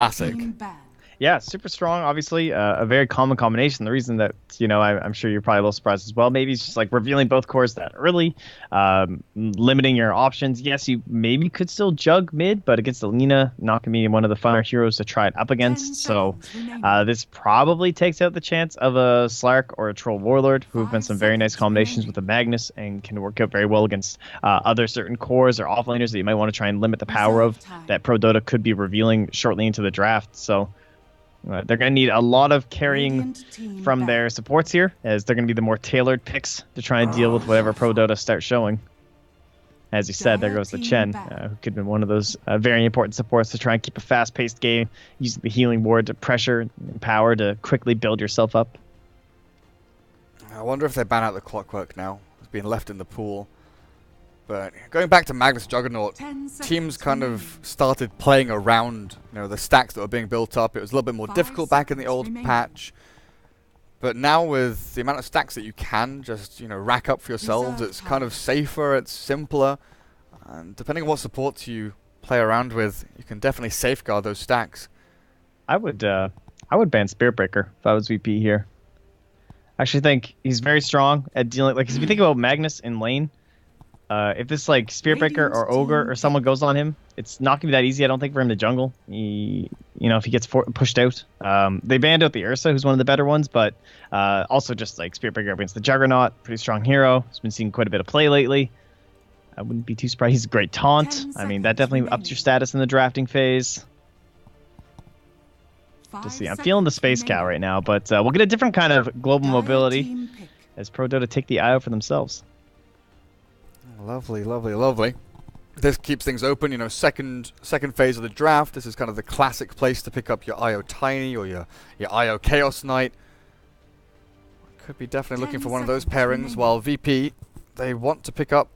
Classic. Yeah, super strong. Obviously, a very common combination. The reason that I'm sure you're probably a little surprised as well. Maybe it's just like revealing both cores that early, limiting your options. Yes, you maybe could still jug mid, but against Alina, not gonna be one of the funner heroes to try it up against. So, this probably takes out the chance of a Slark or a Troll Warlord, who have been some very nice combinations with the Magnus and can work out very well against other certain cores or offlaners that you might want to try and limit the power of. That Prodota could be revealing shortly into the draft. So. They're going to need a lot of carrying from their supports here, as they're going to be the more tailored picks to try and deal with whatever Prodota starts showing. As you said, there goes the Chen, who could have been one of those very important supports to try and keep a fast-paced game, using the healing ward to pressure and power to quickly build yourself up. I wonder if they ban out the Clockwork now. It's been left in the pool. But going back to Magnus Juggernaut, teams kind of started playing around, the stacks that were being built up. It was a little bit more difficult back in the old patch. But now with the amount of stacks that you can just, rack up for yourselves, it's kind of safer, it's simpler. And depending on what supports you play around with, you can definitely safeguard those stacks. I would ban Spirit Breaker if I was VP here. I actually think he's very strong at dealing, like, if you think about Magnus in lane, if this like Spirit Breaker or Ogre or someone goes on him, it's not gonna be that easy. I don't think for him to jungle. If he gets pushed out, they banned out the Ursa, who's one of the better ones, but also just like Spirit Breaker against the Juggernaut, pretty strong hero. He's been seeing quite a bit of play lately. I wouldn't be too surprised. He's a great taunt. I mean, that definitely ups your status in the drafting phase. Just see, I'm feeling the space cow right now, but we'll get a different kind of global mobility as Prodota take the IO for themselves. Lovely, lovely, lovely. This keeps things open, second phase of the draft. This is kind of the classic place to pick up your IO Tiny or your IO Chaos Knight. Could be definitely looking for one of those pairings, while VP, they want to pick up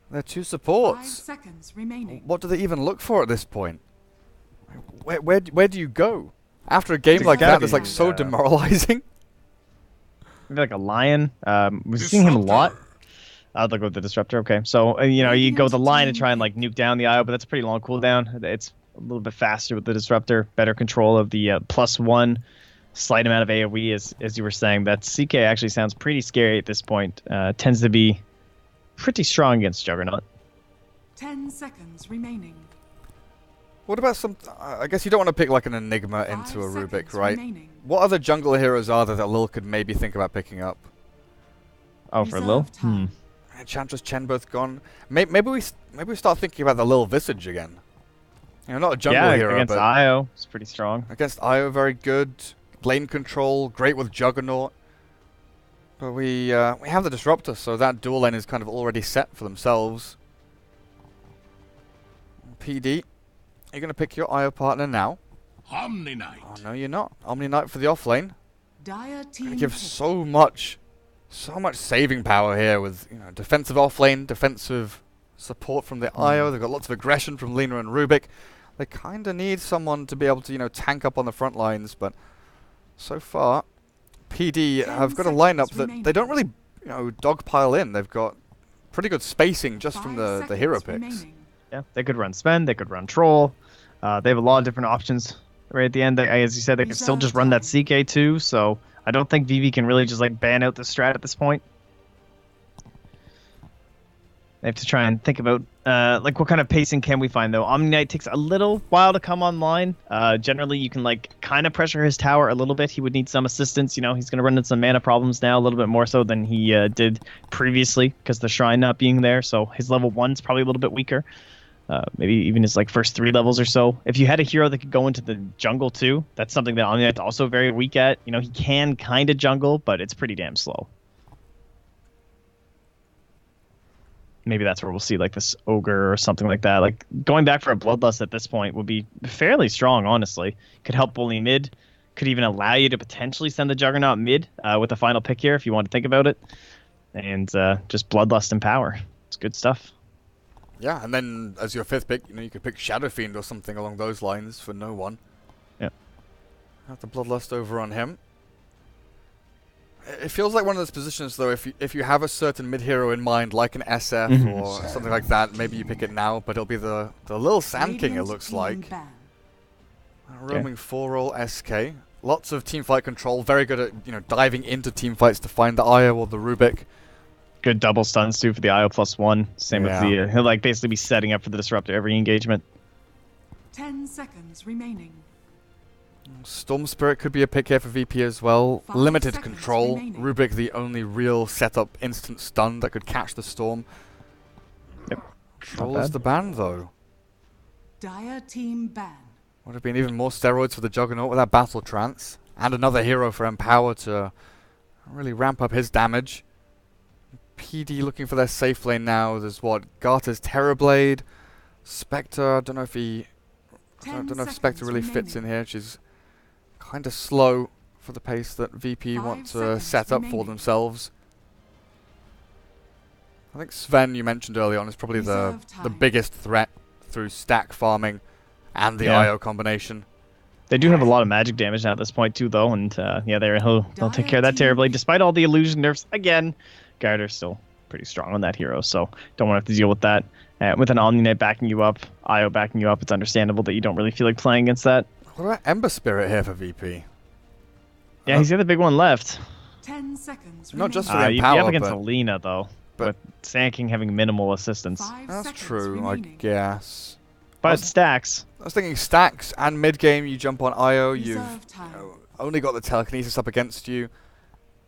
their two supports. What do they even look for at this point? Where do you go? After a game like that that's like so demoralizing? Maybe like a Lion. We've seen him a lot. I'd go with the Disruptor. Okay, so you go with the Lion and try and like nuke down the IO, but that's a pretty long cooldown. It's a little bit faster with the Disruptor, better control of the +1, slight amount of AoE, as you were saying. That CK actually sounds pretty scary at this point. Tends to be pretty strong against Juggernaut. 10 seconds remaining. What about some... I guess you don't want to pick like an Enigma into a Rubik, right? What other jungle heroes are there that Lil could maybe think about picking up? Oh, for Lil? Enchantress, Chen both gone. Maybe we start thinking about the Lil Visage again. Not a jungle hero, against but IO, it's pretty strong. Against IO, very good. Lane control, great with Juggernaut. But we have the Disruptor, so that dual lane is kind of already set for themselves. PD, you're going to pick your IO partner now. Omni Knight. Oh, no, you're not. Omni Knight for the offlane. Dire team Give so much saving power here with defensive offlane, defensive support from the IO. They've got lots of aggression from Lina and Rubik. They kind of need someone to be able to tank up on the front lines, but so far PD have got a lineup that they don't really dogpile in. They've got pretty good spacing just from the hero picks. Yeah, they could run Sven, they could run Troll. They have a lot of different options right at the end. As you said, they can still just run that CK too, so I don't think Vivi can really just like ban out the strat at this point. They have to try and think about like what kind of pacing can we find though. Omni Knight takes a little while to come online. Generally you can like kind of pressure his tower a little bit. He would need some assistance. He's going to run into some mana problems now, a little bit more so than he did previously because the shrine not being there. So his level 1's probably a little bit weaker. Maybe even his like first 3 levels or so. If you had a hero that could go into the jungle too, that's something that Omni Knight's also very weak at. He can kind of jungle, but it's pretty damn slow. Maybe that's where we'll see like this Ogre or something like that. Like going back for a Bloodlust at this point would be fairly strong, honestly. Could help bully mid. Could even allow you to potentially send the Juggernaut mid with the final pick here if you want to think about it. And just Bloodlust and power. It's good stuff. Yeah, and then as your 5th pick, you could pick Shadow Fiend or something along those lines for no one. Yeah. Have the Bloodlust over on him. It feels like one of those positions, though, if you have a certain mid-hero in mind, like an SF or something like that, maybe you pick it now, but it'll be the Lil Sand King, it looks like. Roaming 4-roll SK. Lots of teamfight control. Very good at diving into teamfights to find the IO or the Rubik. Good double stuns too for the IO +1. Same with the he'll like basically be setting up for the disruptor every engagement. 10 seconds remaining. Storm Spirit could be a pick here for VP as well. 5 Limited seconds control. remaining. Rubik the only real setup instant stun that could catch the Storm. Yep. Controls the ban though. Dire team ban. Would have been even more steroids for the Juggernaut with that Battle Trance. And another hero for Empower to really ramp up his damage. PD looking for their safe lane now. There's what? Garter's Terrorblade. Spectre, I don't know if Spectre really fits in here. She's kind of slow for the pace that VP 5 want to seconds set up for remaining. themselves. I think Sven, you mentioned early on, is probably the Reserve time. biggest threat through stack farming and the IO combination. They do have a lot of magic damage now at this point too, though, and they'll take care of that terribly. Despite all the illusion nerfs, again, Garter's still pretty strong on that hero, so don't want to have to deal with that. With an Omni-Knight backing you up, IO backing you up, it's understandable that you don't really feel like playing against that. What about Ember Spirit here for VP? Yeah, he's the other big one left. 10 seconds Not just remaining. for You Empower, have against but- Alina, though, but- with Sand King having minimal assistance. 5 That's seconds true, remaining. I guess. But stacks. I was thinking stacks and mid game you jump on IO, you've Reserve time. only got the telekinesis up against you.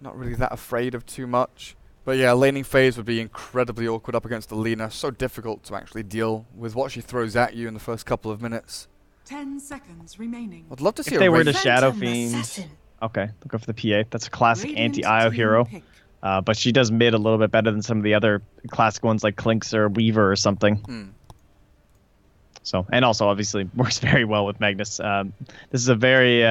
Not really that afraid of too much. But yeah, laning phase would be incredibly awkward up against Alina. So difficult to actually deal with what she throws at you in the first couple of minutes. 10 seconds remaining. I'd love to see If they were to range- Shadow Phantom Fiend, Assassin. okay, they'll go for the PA. That's a classic Radiant anti-IO team hero. pick. But she does mid a little bit better than some of the other classic ones like Clinks or Weaver or something. Hmm. So, and also obviously works very well with Magnus. This is a very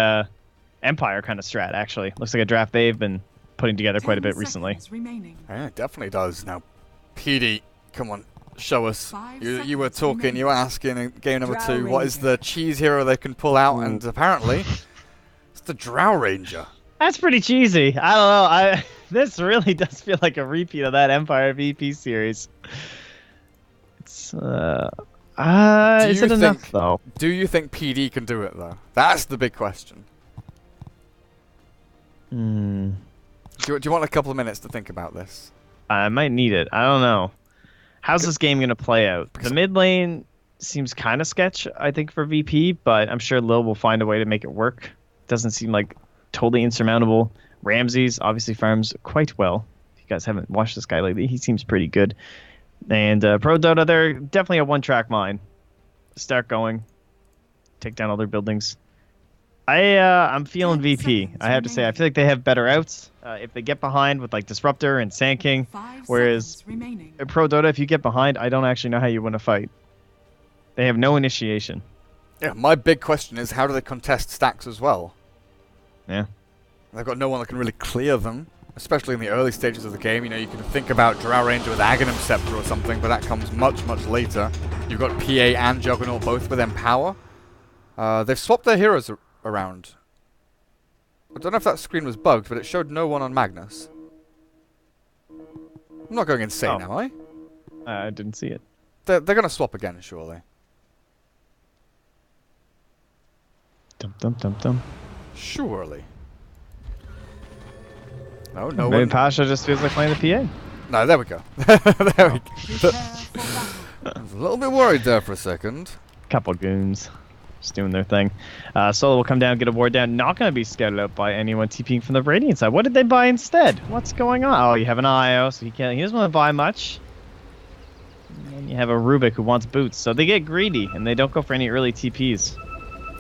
Empire kind of strat, actually. Looks like a draft they've been putting together quite a 10 bit recently. seconds remaining. Yeah, it definitely does. Now, PD, come on, show us. 5 You were seconds talking, remaining. you were asking in game number Drow 2, what is Ranger. the cheese hero they can pull out, and apparently, it's the Drow Ranger. That's pretty cheesy. I don't know. This really does feel like a repeat of that Empire VP series. It's is it enough though? Do you think PD can do it, though? That's the big question. Hmm. Do you want a couple of minutes to think about this? I might need it. I don't know. How's this game gonna play out? The mid lane seems kind of sketch, I think, for VP, but I'm sure Lil will find a way to make it work. Doesn't seem like totally insurmountable. Ramses obviously farms quite well. If you guys haven't watched this guy lately, he seems pretty good. And Prodota, they're definitely a one-track mind. Start going, take down other buildings. I'm feeling 10 VP. seconds I have to say, I remaining. feel like they have better outs. If they get behind with like Disruptor and Sand King, 5 whereas seconds remaining. Prodota, if you get behind, I don't actually know how you win a fight. They have no initiation. Yeah, my big question is, how do they contest stacks as well? Yeah. They've got no one that can really clear them, especially in the early stages of the game. You know, you can think about Drow Ranger with Aghanim Scepter or something, but that comes much, much later. You've got PA and Juggernaut both with Empower. They've swapped their heroes around. I don't know if that screen was bugged, but it showed no one on Magnus. I'm not going insane, Oh. am I? I didn't see it. They're going to swap again, surely. Dum dum dum dum. Surely. No Maybe one. Pasha just feels like playing the PA. No, there we go. There we go. Prepare for battle. I was a little bit worried there for a second. Couple goons. Just doing their thing. Solo will come down, get a ward down. Not going to be scouted out by anyone TPing from the Radiant side. What did they buy instead? What's going on? Oh, you have an IO, so he doesn't want to buy much. And you have a Rubik who wants boots. So they get greedy, and they don't go for any early TPs.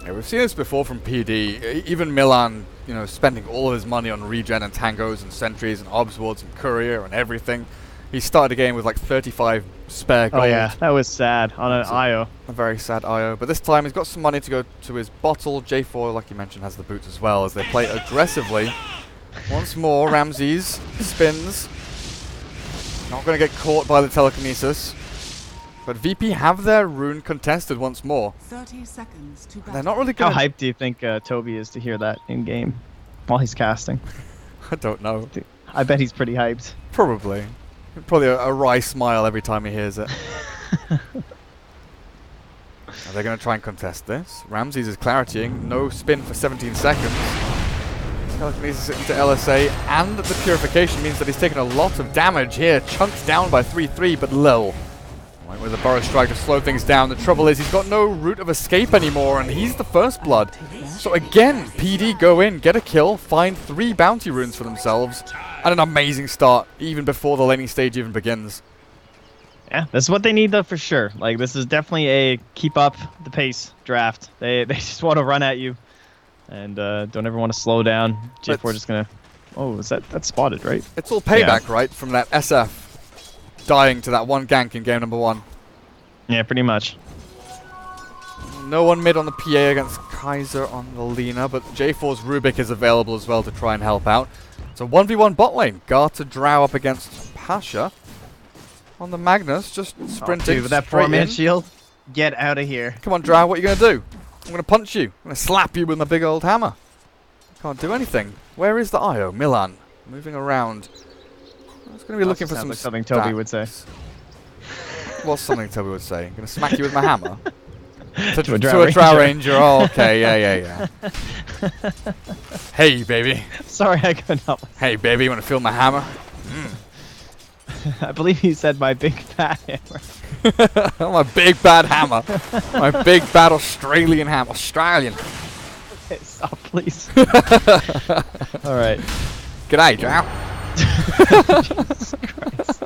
Yeah, we've seen this before from PD. Even Milan, you know, spending all of his money on regen and tangos and sentries and obs wards and courier and everything. He started a game with like 35 spare gold. Oh yeah, that was sad on an So- IO. A very sad IO. But this time he's got some money to go to his bottle. J4, like you mentioned, has the boots as well as they play aggressively. Once more, Ramses spins. Not going to get caught by the telekinesis. But VP have their rune contested once more. 30 seconds to battle. They're not really How going to... hyped do you think Toby is to hear that in game while he's casting? I don't know. I bet he's pretty hyped. Probably. Probably a wry smile every time he hears it. Are they going to try and contest this? Ramses is claritying. No spin for 17 seconds. Telekinesis into LSA, and the purification means that he's taken a lot of damage here. Chunked down by 3-3, but Lil went with a Burrow Strike to slow things down. The trouble is he's got no route of escape anymore, and he's the first blood. So again, PD go in, get a kill, find 3 bounty runes for themselves, and an amazing start, even before the laning stage even begins. Yeah, this is what they need, though, for sure. Like, this is definitely a keep up the pace draft. They just want to run at you, and don't ever want to slow down. J4 just gonna. Oh, is that's spotted, right? It's all payback, right, from that SF dying to that one gank in game number 1. Yeah, pretty much. No one mid on the PA against Kaiser on the Lina, but J4's Rubik is available as well to try and help out. It's a 1v1 bot lane. Garter Drow up against Pasha. On the Magnus, just sprinting Dude, with that straight 4-man in. shield, get out of here. Come on, Drow, what are you going to do? I'm going to punch you. I'm going to slap you with my big old hammer. Can't do anything. Where is the IO? Milan. Moving around. I was going to be looking for Sounds some like something Toby would say. What's something Toby would say? I'm going to smack you with my hammer? To a To a Drow Ranger. Oh, okay. Yeah. Hey, baby. Sorry, I couldn't help. Hey, baby, you want to feel my hammer? I believe he said my big fat hammer. My big bad hammer. My big bad Australian hammer. Australian. Okay, stop, please. All right. G'day, Drow. Jesus Christ.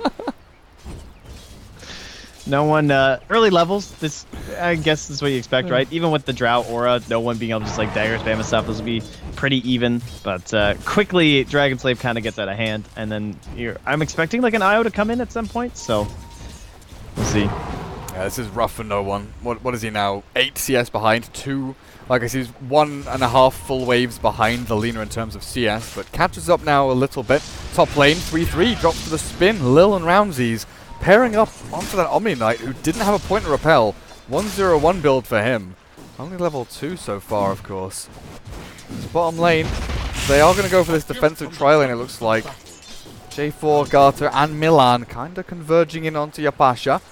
No one, early levels, this, I guess this is what you expect, right? Even with the Drow aura, no one being able to just like dagger spam and stuff, this will be pretty even. But quickly, Dragon Slave kind of gets out of hand, and then I'm expecting like an IO to come in at some point, so we'll see. Yeah, this is rough for no one. What is he now? 8 CS behind, 2. Like I see, he's 1.5 full waves behind the Lina in terms of CS, but catches up now a little bit. Top lane, 3-3, drops to the spin. Lil and Ramses pairing up onto that Omni Knight, who didn't have a point to repel. 1-0-1 build for him. Only level 2 so far, of course. It's bottom lane. They are going to go for this defensive tri-lane, it looks like. J4, Garter, and Milan kind of converging in onto Yapasha.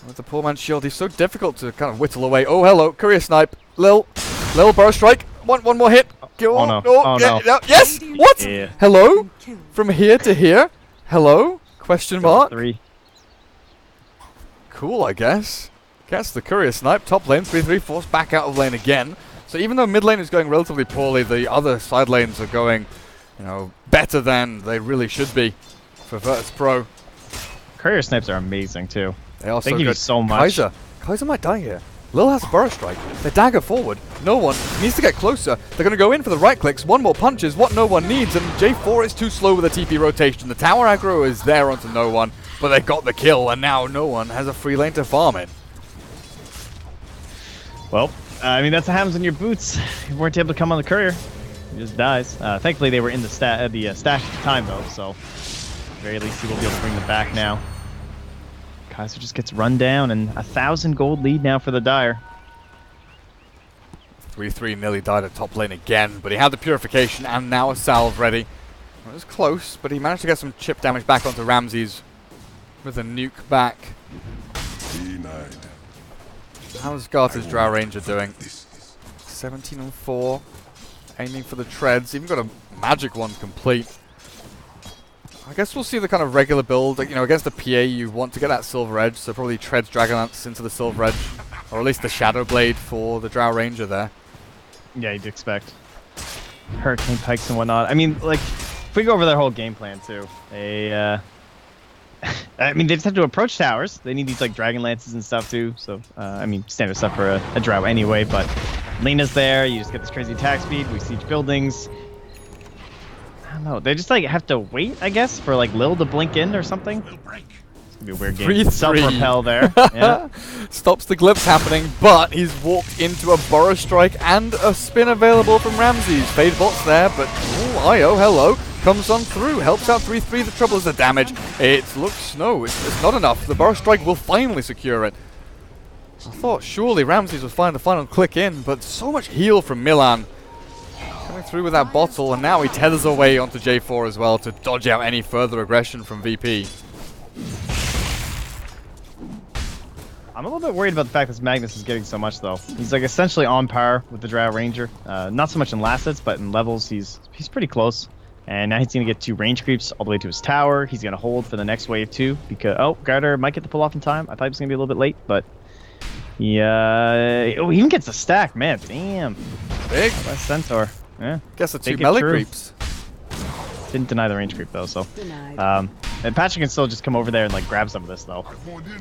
With the poor man's shield, he's so difficult to kind of whittle away. Oh, hello, Courier Snipe. Lil Burrow Strike. One more hit. Oh, no. Yes! What? Yeah. Hello? From here to here? Hello? Question mark? 3. Cool, I guess. Gets the Courier Snipe. Top lane, 3-3, forced back out of lane again. So even though mid lane is going relatively poorly, the other side lanes are going, better than they really should be for Virtus.pro. Courier snipes are amazing too. They are They so give you good. so much. Kaiser might die here. Lil has a Burrow Strike. They dagger forward. No one needs to get closer. They're going to go in for the right clicks. One more punch is what no one needs, and J4 is too slow with the TP rotation. The tower aggro is there onto no one, but they got the kill, and now no one has a free lane to farm in. Well, I mean, that's what happens when your boots weren't able to come on the courier. He just dies. Thankfully, they were in the stash at the time, though, so at the very least, he will be able to bring them back now. Kaiser just gets run down, and 1,000 gold lead now for the Dire. 3-3 nearly died at top lane again, but he had the purification and now a salve ready. It was close, but he managed to get some chip damage back onto Ramses with a nuke back. Denied. How's Garter's Drow Ranger doing? 17-4, aiming for the treads. Even got a magic one complete. I guess we'll see the kind of regular build. Like, against the PA, you want to get that Silver Edge, so probably treads Dragonlance into the Silver Edge, or at least the Shadow Blade for the Drow Ranger there. Yeah, you'd expect. Hurricane Pikes and whatnot. I mean, like, if we go over their whole game plan, too, they just have to approach towers. They need these, like, Dragon Lances and stuff, too. So, I mean, standard stuff for a Drow anyway, but Lina's there. You just get this crazy attack speed. We siege buildings. I don't know. They just, like, have to wait, I guess, for, like, Lil to blink in or something. It's going to be a weird game. 3-3. Self-repel there. Yeah. Stops the glimpse happening, but he's walked into a Burrow Strike and a spin available from Ramses. Fade bot's there, but IO, hello. Comes on through, helps out 3-3. The trouble is the damage. It looks it's not enough. The Burrow Strike will finally secure it. I thought surely Ramses would find the final click in, but so much heal from Milan. Coming through with that bottle, and now he tethers away onto J4 as well to dodge out any further aggression from VP. I'm a little bit worried about the fact that Magnus is getting so much, though. He's like essentially on par with the Drow Ranger. Not so much in last hits, but in levels, he's pretty close. And now he's going to get 2 range creeps all the way to his tower. He's going to hold for the next wave, too. Because, oh, Garter might get the pull off in time. I thought he was going to be a little bit late, but... Yeah. Oh, he even gets a stack, man. Damn. Big. Last Centaur. Yeah. Guess the 2 Take it melee true. creeps. Didn't deny the range creep, though, so... And Patrick can still just come over there and, like, grab some of this, though.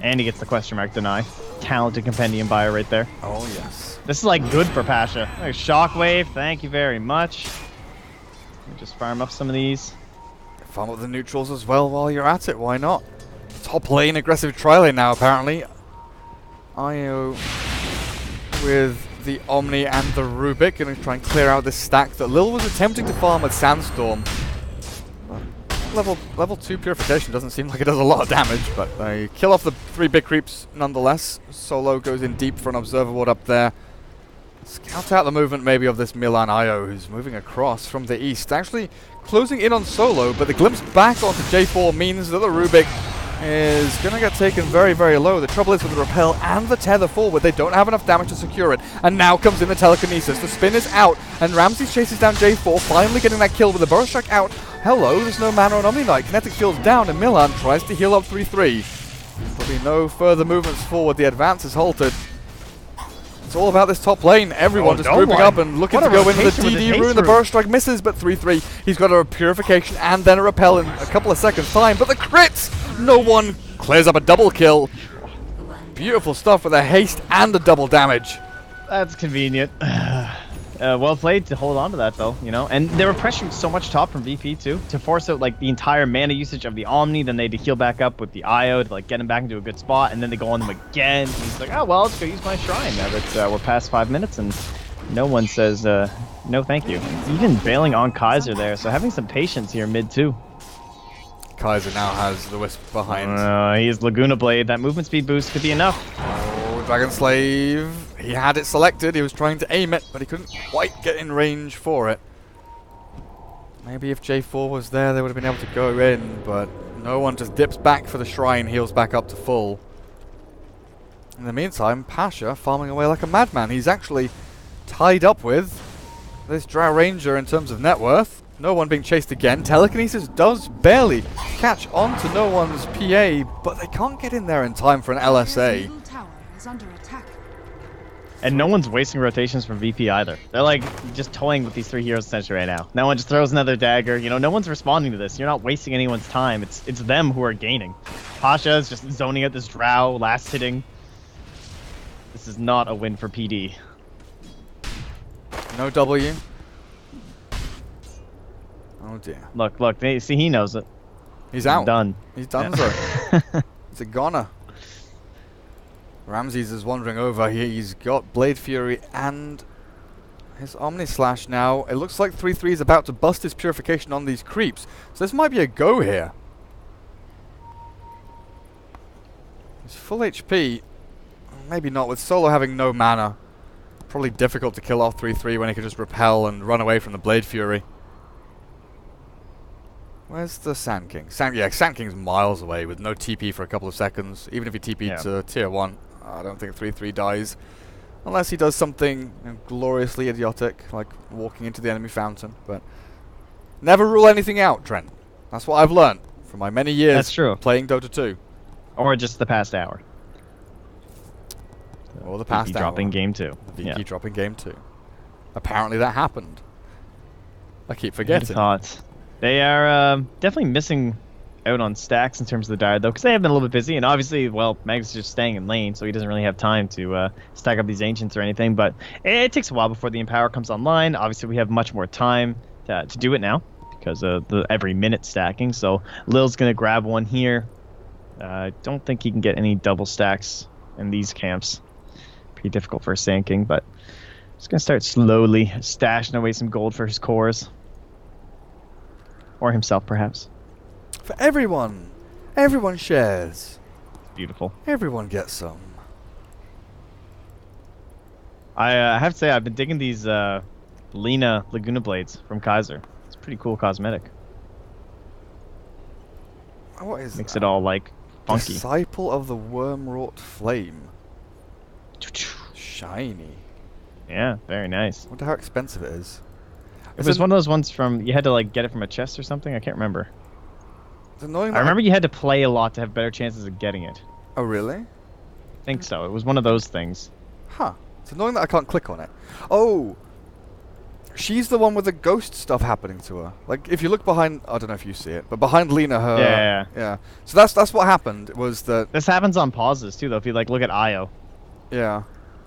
And he gets the question mark deny. Talented Compendium buyer right there. Oh, yes. This is, like, good for Pasha. There's Shockwave. Thank you very much. Let me just farm up some of these. Farm up the neutrals as well while you're at it. Why not? Top lane, aggressive tri-lane now, apparently. IO with the Omni and the Rubik. Going to try and clear out this stack that Lil was attempting to farm with Sandstorm. Level 2 Purification doesn't seem like it does a lot of damage, but they kill off the 3 big creeps nonetheless. Solo goes in deep for an Observer Ward up there. Scout out the movement maybe of this Milan IO, who's moving across from the east. Actually closing in on Solo, but the glimpse back onto J4 means that the Rubik is going to get taken very, very low. The trouble is with the Repel and the Tether forward, they don't have enough damage to secure it. And now comes in the Telekinesis. The spin is out, and Ramsey chases down J4, finally getting that kill with the Burrow Strike out. Hello, there's no mana on Omni Knight. Kinetic Field's down, and Milan tries to heal up 3-3. There'll be no further movements forward. The advance is halted. It's all about this top lane. Everyone just grouping up and looking to go into the DD Rune. The Burrow Strike misses, but 3-3. He's got a Purification and then a Repel in a couple of seconds' time. But the crits! No one clears up a double kill. Beautiful stuff with a haste and a double damage. That's convenient. Well played to hold on to that, though, you know. And they were pressuring so much top from VP, too, to force out, like, the entire mana usage of the Omni. Then they had to heal back up with the IO to, like, get him back into a good spot. And then they go on them again. And he's like, oh, well, let's go use my shrine now that we're past 5 minutes. And no one says, no thank you. Even bailing on Kaiser there. So having some patience here mid, too. Kaiser now has the Wisp behind. He has Laguna Blade. That movement speed boost could be enough. Oh, Dragon Slave. He had it selected. He was trying to aim it, but he couldn't quite get in range for it. Maybe if J4 was there, they would have been able to go in, but no one just dips back for the shrine, heals back up to full. In the meantime, Pasha farming away like a madman. He's actually tied up with this Drow Ranger in terms of net worth. No one being chased again. Telekinesis does barely catch on to no one's PA, but they can't get in there in time for an LSA. Middle tower is under attack. And no one's wasting rotations from VP either. They're like just toying with these 3 heroes essentially right now. No one just throws another dagger. You know, no one's responding to this. You're not wasting anyone's time. It's them who are gaining. Pasha is just zoning out this Drow, last hitting. This is not a win for PD. No W. Oh dear. Look. See, he knows it. He's out. Done. He's done, so. It's a goner. Ramses is wandering over. He's got Blade Fury and his Omni Slash now. It looks like 3-3 is about to bust his Purification on these creeps. So this might be a go here. He's full HP. Maybe not, with Solo having no mana. Probably difficult to kill off 3-3 when he could just repel and run away from the Blade Fury. Where's the Sand King? Sand King's miles away with no TP for a couple of seconds. Even if he TP'd to tier 1, I don't think 3-3 dies. Unless he does something gloriously idiotic, like walking into the enemy fountain. But never rule anything out, Trent. That's what I've learned from my many years That's true. playing Dota 2. Or just the past hour. Or the past hour. dropping game 2. The VP dropping game 2. Apparently that happened. I keep forgetting. Thoughts. They are definitely missing out on stacks in terms of the Dire, though, because they have been a little bit busy. And obviously, well, Meg's just staying in lane, so he doesn't really have time to stack up these Ancients or anything. But it takes a while before the Empower comes online. Obviously, we have much more time to do it now because of the every minute stacking. So Lil's going to grab one here. I don't think he can get any double stacks in these camps. Pretty difficult for a Sand King, but he's going to start slowly stashing away some gold for his cores. Or himself, perhaps. For everyone. Everyone shares. Beautiful. Everyone gets some. I have to say, I've been digging these Lina Laguna Blades from Kaiser. It's a pretty cool cosmetic. What is Makes that? it all, like, funky. Disciple of the Worm-wrought Flame. Shiny. Yeah, very nice. Wonder how expensive it is. It was one of those ones from you had to like get it from a chest or something. I can't remember. It's annoying. I remember you had to play a lot to have better chances of getting it. Oh really? I think so. It was one of those things. Huh. It's annoying that I can't click on it. Oh. She's the one with the ghost stuff happening to her. Like, if you look behind, I don't know if you see it, but behind Lena, her... Yeah. So that's what happened, was that... This happens on pauses, too, though, if you, like, look at Io. Yeah.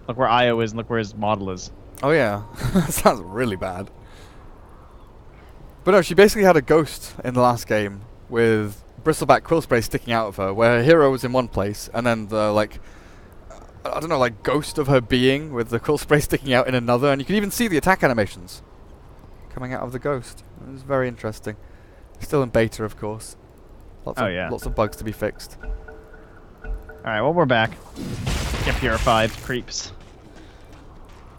Look where Io is and look where his model is. Oh, yeah. That sounds really bad. But no, she basically had a ghost in the last game with bristleback quill spray sticking out of her, where her hero was in one place, and then the, like... I don't know, like ghost of her being with the quill spray sticking out in another, and you can even see the attack animations coming out of the ghost. It was very interesting. Still in beta, of course. Lots of bugs to be fixed. Alright, well, we're back. Get purified, creeps.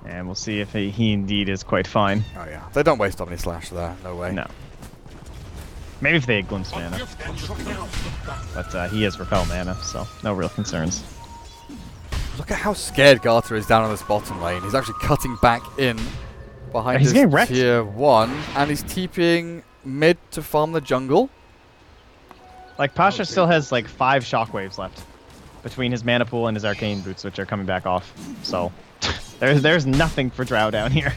And we'll see if he indeed is quite fine. Oh yeah, they don't waste Omni Slash there, no way. No. Maybe if they had Glimpse mana. But he has Repel mana, so no real concerns. Look at how scared Garter is down on this bottom lane. He's actually cutting back in behind He's his getting wrecked. tier 1, and he's TPing mid to farm the jungle. Like, Pasha still has like 5 shockwaves left between his mana pool and his arcane boots, which are coming back off. So there's nothing for Drow down here.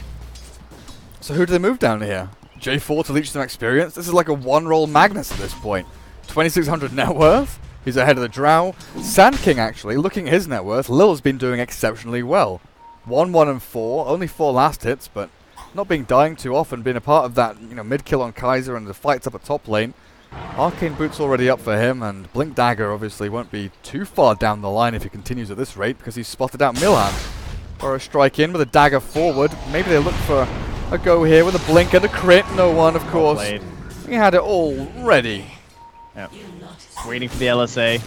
So who do they move down here? J4 to leech some experience? This is like a one-roll Magnus at this point. 2,600 net worth. He's ahead of the Drow. Sand King, actually, looking at his net worth, Lil's been doing exceptionally well. 1, 1, and 4. Only 4 last hits, but not being dying too often, being a part of that, mid-kill on Kaiser and the fights up at top lane. Arcane Boots already up for him, and Blink Dagger obviously won't be too far down the line if he continues at this rate, because he's spotted out Milhan. For a strike in with a dagger forward. Maybe they look for a go here with a blink and a crit. No one, of course. He had it all ready. Yep. Waiting for the LSA.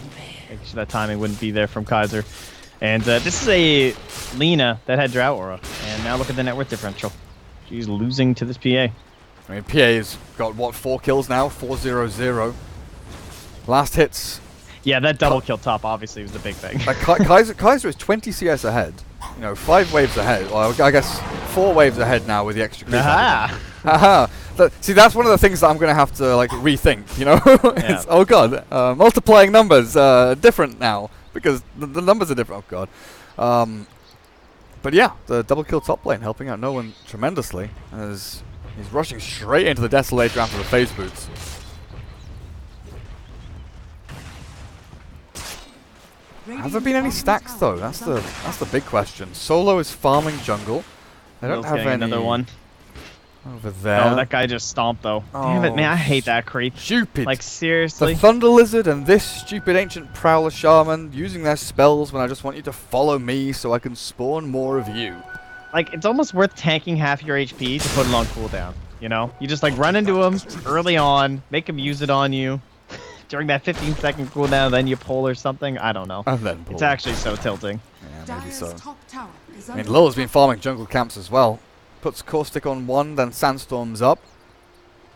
Making sure that timing wouldn't be there from Kaiser. And this is a Lena that had Drow Aura. And now look at the net worth differential. She's losing to this PA. I mean, PA's got, what, 4 kills now? 4-0-0. Last hits. Yeah, that double kill top obviously was the big thing. Kaiser is 20 CS ahead. 5 waves ahead. Well, I guess 4 waves ahead now with the extra creep. Haha. See, that's one of the things that I'm going to have to like rethink, It's, oh god, multiplying numbers different now because the numbers are different. Oh god. But yeah, the double kill top lane helping out no one tremendously as he's rushing straight into the Desolator after the phase boots. Have there been any stacks though? That's the big question. Solo is farming jungle. They don't have any. Another one. Over there. Oh, that guy just stomped though. Damn it, man! I hate that creep. Stupid. Like seriously. The Thunder Lizard and this stupid ancient Prowler Shaman using their spells when I just want you to follow me so I can spawn more of you. Like, it's almost worth tanking half your HP to put it on cooldown. You just like run into him early on, make him use it on you during that 15-second cooldown, then you pull or something. I don't know. And then pull. It's actually so tilting. Yeah, maybe so. I mean, Lil's been farming jungle camps as well. Puts Caustic on 1, then Sandstorm's up.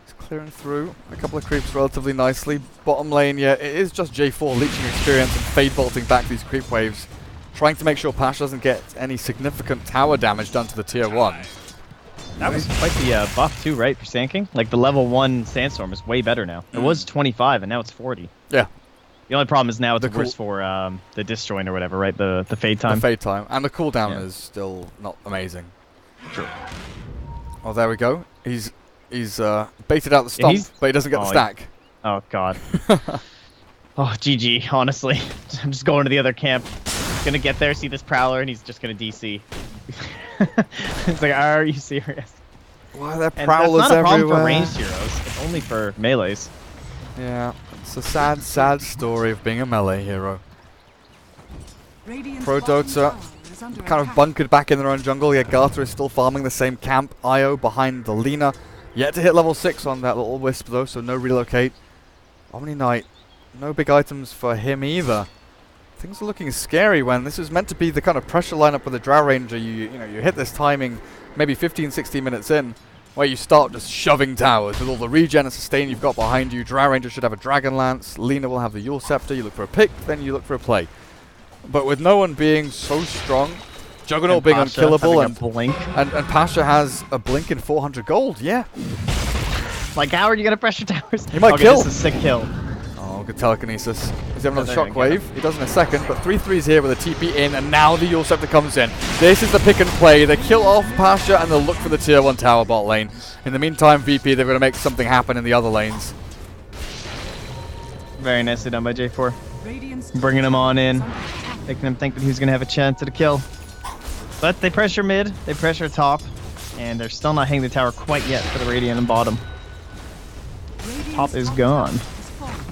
He's clearing through a couple of creeps relatively nicely. Bottom lane, yeah, it is just J4 leeching experience and fade bolting back these creep waves. Trying to make sure Pash doesn't get any significant tower damage done to the tier 1. That was quite the buff too, right, for Sand King? Like the level 1 Sandstorm is way better now. It was 25 and now it's 40. Yeah. The only problem is now it's worse for the disjoint or whatever, right? The fade time. The fade time. And the cooldown is still not amazing. True. Oh, there we go. He's baited out the stomp, but he doesn't get the stack. Oh, God. Oh, GG, honestly. I'm just going to the other camp. Gonna get there, see this Prowler, and he's just gonna DC. It's like, are you serious? Why are there Prowlers everywhere? That's not a problem for ranged heroes. It's only for melees. Yeah, it's a sad, sad story of being a melee hero. Prodota kind of bunkered back in their own jungle. Yeah, Garter is still farming the same camp. Io behind the Lena. Yet to hit level 6 on that little wisp though, so no relocate. Omni Knight, no big items for him either. Things are looking scary when this is meant to be the kind of pressure lineup with the Drow Ranger. You hit this timing maybe 15-16 minutes in, where you start just shoving towers with all the regen and sustain you've got behind you. Drow Ranger should have a Dragon Lance. Lena will have the Yule Scepter. You look for a pick, then you look for a play. but with no one being so strong, Juggernaut And being Pasha unkillable, having a blink. and Pasha has a blink in 400 gold. Yeah. Like, how are you gonna pressure towers? He might okay, kill. This is a sick kill. Oh, good telekinesis. Does he have another they're gonna get shockwave? He does in a second, but 3-3's here with a TP in, and now the Yule Scepter comes in. This is the pick and play. They kill off Pasha, and they'll look for the tier 1 tower bot lane. In the meantime, VP, they're going to make something happen in the other lanes. Very nicely done by J4. Radiant's Bringing him on in, is under attack. making him think that he was gonna have a chance at a kill. But they pressure mid, they pressure top, and they're still not hitting the tower quite yet for the Radiant and bottom. Radiant's Top is top gone. tower is fallen.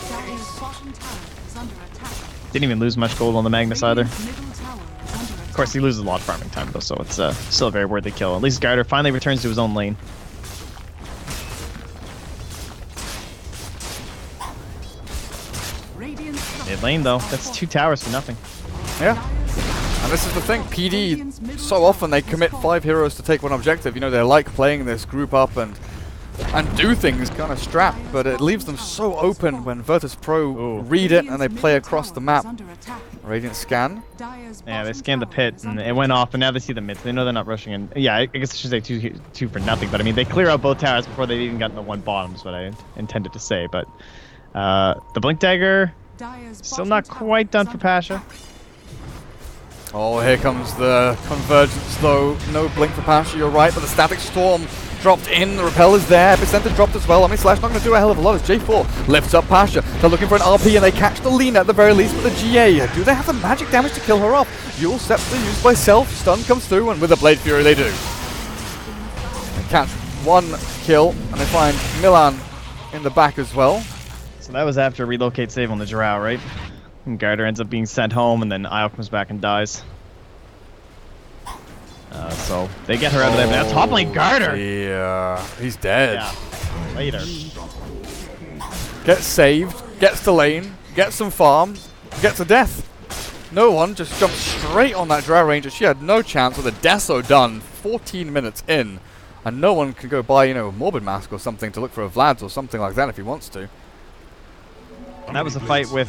Dire's bottom tower is under attack. Didn't even lose much gold on the Magnus either. Radiant's middle tower is under attack. Of course, he loses a lot of farming time though, so it's still a very worthy kill. At least Garter finally returns to his own lane. Radiant's top Mid lane though, is that's fallen. 2 towers for nothing. Yeah. Dire's And this is the thing, PD, so often they commit 5 heroes to take one objective. You know, they like playing this group up and do things kind of strapped, but it leaves them so open when Virtus.pro read it and they play across the map. Radiant scan. Yeah, they scanned the pit and it went off, and now they see the mids. They know they're not rushing in. Yeah, I guess I should say two for nothing, but I mean, they clear out both towers before they've even gotten the one bottom, is what I intended to say. But the Blink Dagger, still not quite done for Pasha. Oh, here comes the convergence though. No blink for Pasha, you're right, but the Static Storm dropped in, the Repel is there, Epicenter dropped as well. I mean, Slash not going to do a hell of a lot as J4 lifts up Pasha. They're looking for an RP and they catch the Lina at the very least with the GA. Do they have the magic damage to kill her off? Yule Scepter used by Self, stun comes through, and with a Blade Fury they do. They catch 1 kill, and they find Milan in the back as well. So that was after a relocate save on the Drow, right? And Garter ends up being sent home, and then Isle comes back and dies. So they get her out of there. But now top lane Garter! Yeah, he's dead. Yeah, later. Gets saved, gets to lane, gets some farm, gets a death. No one just jumped straight on that Drow Ranger. She had no chance with a Deso done 14 minutes in. And no one can go buy, you know, Morbid Mask or something to look for a Vlad's or something like that if he wants to. That was a fight with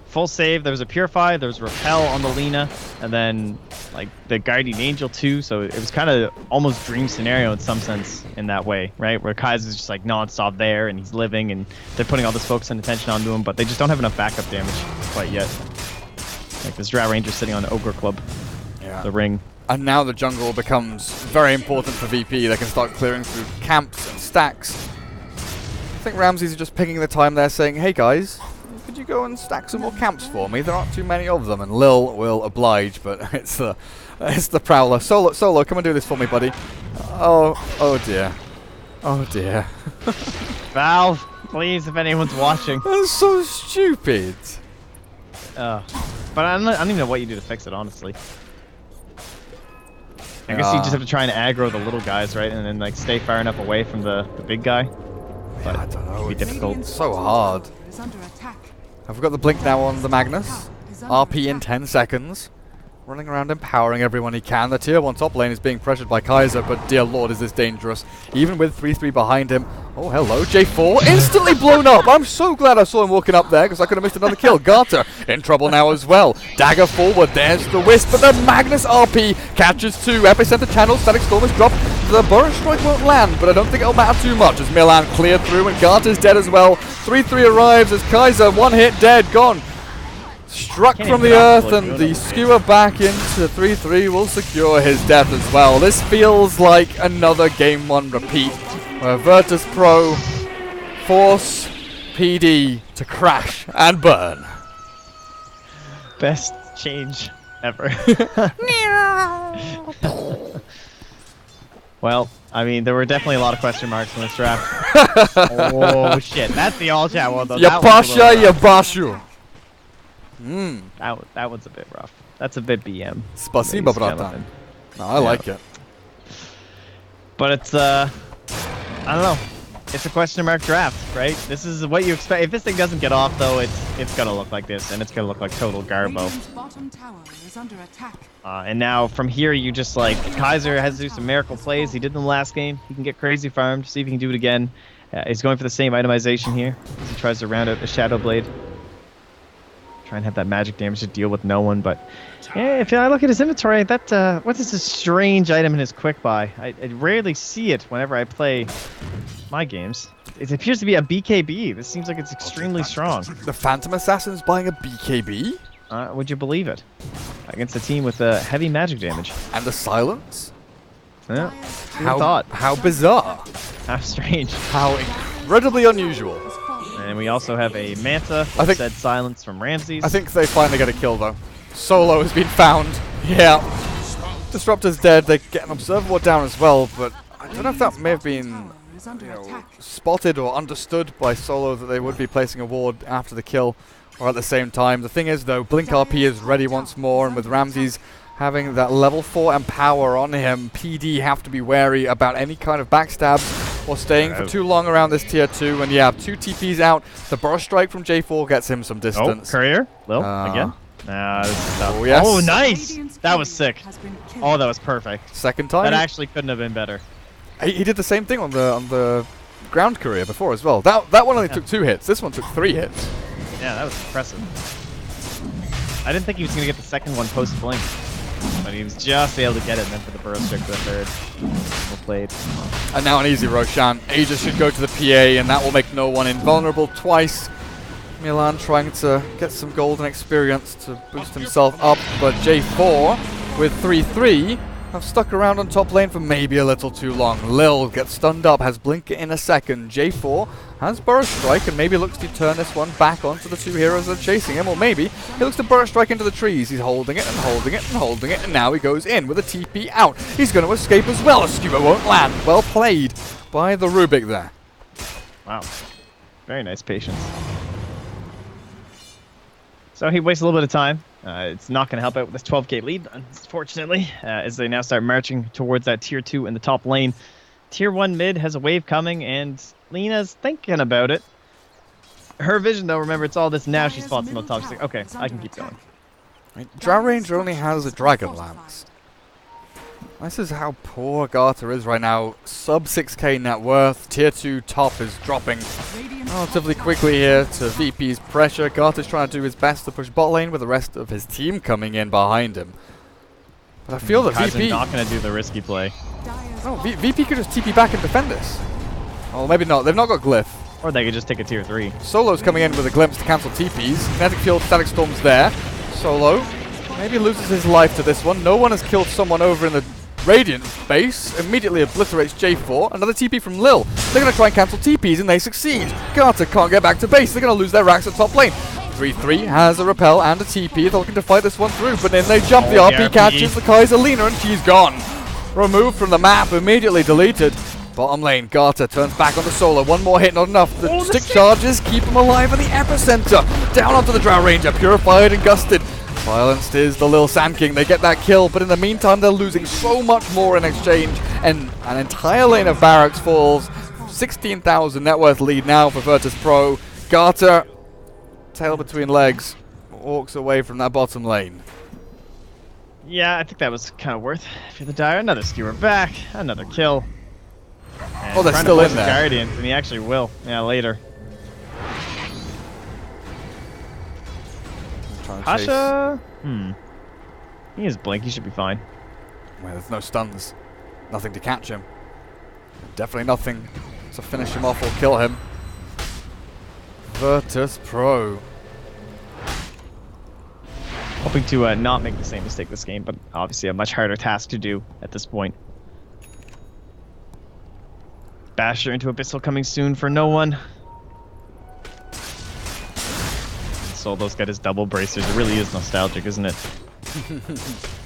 full save. There was a Purify, there was a Repel on the Lina, and then like the Guardian Angel too. So it was kind of almost dream scenario in some sense in that way, right? Where Kaiser's just like non-stop there and he's living and they're putting all this focus and attention onto him, but they just don't have enough backup damage quite yet. Like this Drow Ranger sitting on Ogre Club, the ring. And now the jungle becomes very important for VP. They can start clearing through camps and stacks. I think Ramsey's just picking the time there saying, hey guys, could you go and stack some more camps for me? There aren't too many of them. And Lil will oblige, but it's the Prowler. Solo, come and do this for me, buddy. Oh dear. Oh dear. Valve, please, if anyone's watching. That's so stupid. But I don't even know what you do to fix it, honestly. I guess you just have to try and aggro the little guys, right? And then like stay far enough away from the big guy. But I don't know. it'd be difficult. It's so hard. is under attack. Have we got the blink now on the Magnus? RP in 10 seconds. Running around empowering everyone he can. The tier 1 top lane is being pressured by Kaiser, but dear lord is this dangerous. Even with 3-3 behind him. Oh, hello, J4 instantly blown up. I'm so glad I saw him walking up there because I could have missed another kill. Garter in trouble now as well. Dagger forward, there's the Wisp, but the Magnus RP catches 2. Epicenter channel, Static Storm is dropped. The Burrow Strike won't land, but I don't think it'll matter too much as Milan cleared through and Garter's dead as well. 3-3 arrives as Kaiser, 1 hit, dead, gone. Struck from the earth, and the skewer back into 3-3 will secure his death as well. This feels like another Game 1 repeat, where Virtus.pro force PD to crash and burn. Best change ever. Well, I mean, there were definitely a lot of question marks in this draft. Oh shit, that's the all chat one though. Ya Pasha, ya Bashu. That one's a bit rough. That's a bit BM. Spasiba, bratan. No, I like it. But it's I don't know. It's a question mark draft, right? This is what you expect. If this thing doesn't get off though, it's gonna look like this, and it's gonna look like total garbo. Radiant's bottom tower is under attack. And now from here, you just like Kaiser has to do some miracle plays. He did in the last game. He can get crazy farmed. See if he can do it again. He's going for the same itemization here as he tries to round out the Shadow Blade. try and have that magic damage to deal with no one. But yeah, if I look at his inventory, that what is this strange item in his quick buy? I rarely see it whenever I play my games. It appears to be a BKB. This seems like it's extremely strong. The Phantom Assassin's buying a BKB? Would you believe it? Against a team with heavy magic damage. And the silence? Yeah. Who thought? How bizarre. How strange. How incredibly unusual. And we also have a Manta, said silence from Ramses. I think they finally get a kill though. Solo has been found. Yeah. Disruptor's dead. They get an observable down as well, but I don't know if that may have been spotted or understood by Solo that they would be placing a ward after the kill or at the same time. The thing is though, Blink RP is ready once more, and with Ramses having that level 4 empower on him, PD have to be wary about any kind of backstabs or staying for too long around this tier 2. And yeah, 2 TPs out. The burst strike from J4 gets him some distance. Oh, courier? Lil, again? Nah, this is tough. Oh, yes. Oh, nice! That was sick. Oh, that was perfect. Second time. That actually couldn't have been better. He did the same thing on the ground courier before as well. That one only took 2 hits. This one took 3 hits. Yeah, that was impressive. I didn't think he was going to get the second one post-blink. But he was just able to get it, and then for the burst strike for the third. Well played. And now an easy Roshan. Aegis should go to the PA, and that will make no one invulnerable twice. Milan trying to get some golden experience to boost himself up, but J4 with 3-3 have stuck around on top lane for maybe a little too long. Lil gets stunned up, has Blinker in a second. J4 has Burst Strike and maybe looks to turn this one back onto the 2 heroes that are chasing him, or maybe he looks to Burst Strike into the trees. He's holding it and holding it and holding it, and now he goes in with a TP out. He's going to escape as well. A skewer won't land. Well played by the Rubik there. Wow. Very nice patience. So he wastes a little bit of time. It's not going to help out with this 12k lead, unfortunately, as they now start marching towards that tier 2 in the top lane. Tier 1 mid has a wave coming, and Lena's thinking about it. Her vision, though, remember, it's all this now. She spots him on top. She's like, okay, I can keep going. Right. Drow Ranger only has a Dragon Lance. This is how poor Garter is right now. Sub 6k net worth. Tier 2 top is dropping relatively quickly here to VP's pressure. Garter's trying to do his best to push bot lane with the rest of his team coming in behind him. But I feel that VP... not going to do the risky play. Oh, VP could just TP back and defend this. Oh, maybe not. They've not got Glyph. Or they could just take a tier 3. Solo's coming in with a glimpse to cancel TPs. Kinetic Field, Static Storm's there. Solo maybe loses his life to this one. No one has killed someone over in the Radiant base. Immediately obliterates J4. Another TP from Lil. They're going to try and cancel TPs and they succeed. Garter can't get back to base. They're going to lose their racks at top lane. 3-3 has a repel and a TP. They're looking to fight this one through, but then they jump. The RP catches the Kaiserlina and she's gone. Removed from the map, immediately deleted. Bottom lane, Garter turns back on the Solo. One more hit, not enough. The stick charges keep him alive in the epicenter. Down onto the Drow Ranger, purified and gusted. Silenced is the Lil Sand King. They get that kill, but in the meantime, they're losing so much more in exchange. And an entire lane of barracks falls. 16,000 net worth lead now for Virtus.pro. Garter, tail between legs, walks away from that bottom lane. Yeah, I think that was kind of worth for the Dire. Another skewer back, another kill. And oh, they're still in there. Guardian, and he actually will. Yeah, later. Pasha? He is Blink. He should be fine. Well, there's no stuns. Nothing to catch him. Definitely nothing to finish him off or kill him. Virtus.pro. Hoping to not make the same mistake this game, but obviously a much harder task to do at this point. Basher into Abyssal coming soon for no one. Solo's got his double bracers. It really is nostalgic, isn't it?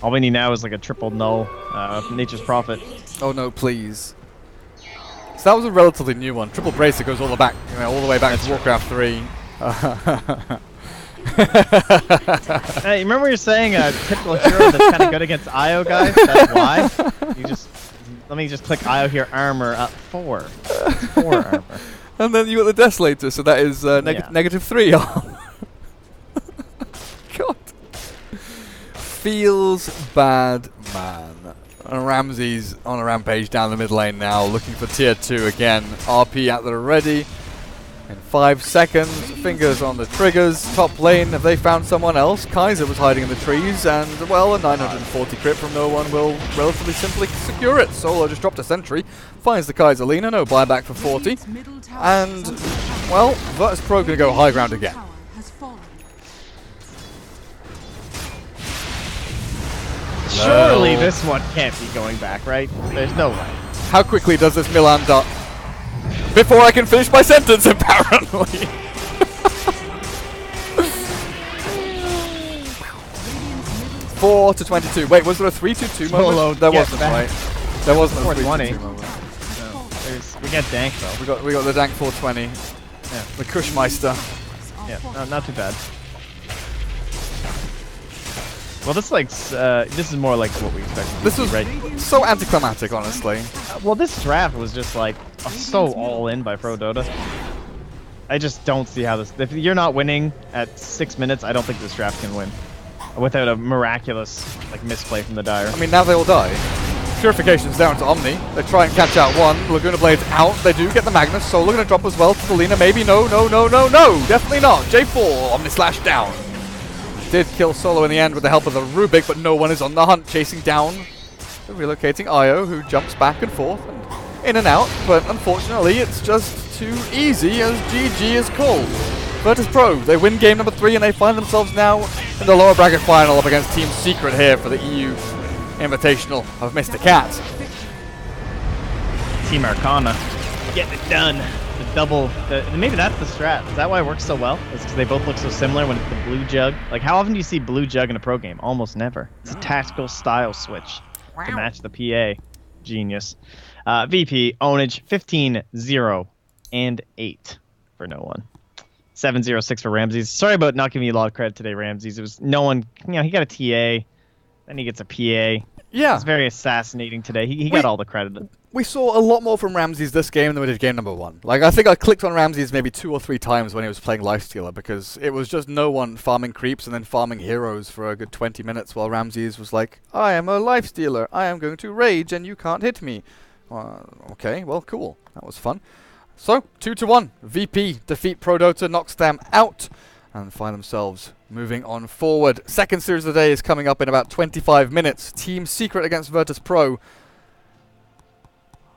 All we need now is like a triple null Nature's Prophet. Oh no, please. So that was a relatively new one. Triple bracer goes all the way back to Warcraft 3. Hey, remember when you're saying a typical hero that's kind of good against IO guys? That's why. Let me just click IO here. Armor 4. 4 armor. And then you got the Desolator, so that is -3 on. God. Feels bad, man. And Ramses on a rampage down the mid lane now, looking for tier 2 again. RP out there already. In 5 seconds, fingers on the triggers. Top lane, have they found someone else? Kaiser was hiding in the trees, and, well, a 940 crit from no one will relatively simply secure it. Solo just dropped a sentry, finds the Kaiser Lina, no buyback for 40. And, well, Virtus.pro going to go high ground again. Surely this one can't be going back, right? There's no way. How quickly does this Milan dot? Before I can finish my sentence, apparently. Four to 22. Wait, was there a 3-2-2 moment? There wasn't, right? There wasn't a 3-2-2 moment. No, we got dank though. We got the dank 420. Yeah, the Kushmeister. Yeah, not too bad. Well, this is more like what we expected. This was so anticlimactic, honestly. Well, this draft was just like so all in by Prodota. I just don't see how this. If you're not winning at 6 minutes, I don't think this draft can win without a miraculous misplay from the Dire. I mean, now they all die. Purification's down to Omni. They try and catch out one. Laguna Blade's out. They do get the Magnus. Solo gonna drop as well to the Lina. Maybe no. Definitely not. J4. Omni slash down. Did kill Solo in the end with the help of the Rubik, but no one is on the hunt, chasing down the relocating Io, who jumps back and forth and in and out, but unfortunately it's just too easy as GG is called. Virtus.pro, they win game number 3 and they find themselves now in the lower bracket final up against Team Secret here for the EU Invitational of Mr. Cat. Team Arcana, getting it done. The double, maybe that's the strat. Is that why it works so well? It's because they both look so similar when it's the blue jug. Like, how often do you see blue jug in a pro game? Almost never. It's a tactical style switch to match the PA. Genius. VP, ownage, 15, 0, and 8 for no one. 7-0-6 for Ramses. Sorry about not giving you a lot of credit today, Ramses. It was no one, he got a TA, then he gets a PA. Yeah. It's very assassinating today. He got all the credit. We saw a lot more from Ramses this game than we did game number 1. Like, I think I clicked on Ramses maybe 2 or 3 times when he was playing Lifestealer, because it was just no one farming creeps and then farming heroes for a good 20 minutes while Ramses was like, I am a Lifestealer, I am going to rage and you can't hit me. Okay, well, cool. That was fun. So, 2-1. VP defeat Prodota, knocks them out, and find themselves moving on forward. Second series of the day is coming up in about 25 minutes. Team Secret against Virtus.pro.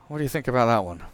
What do you think about that one?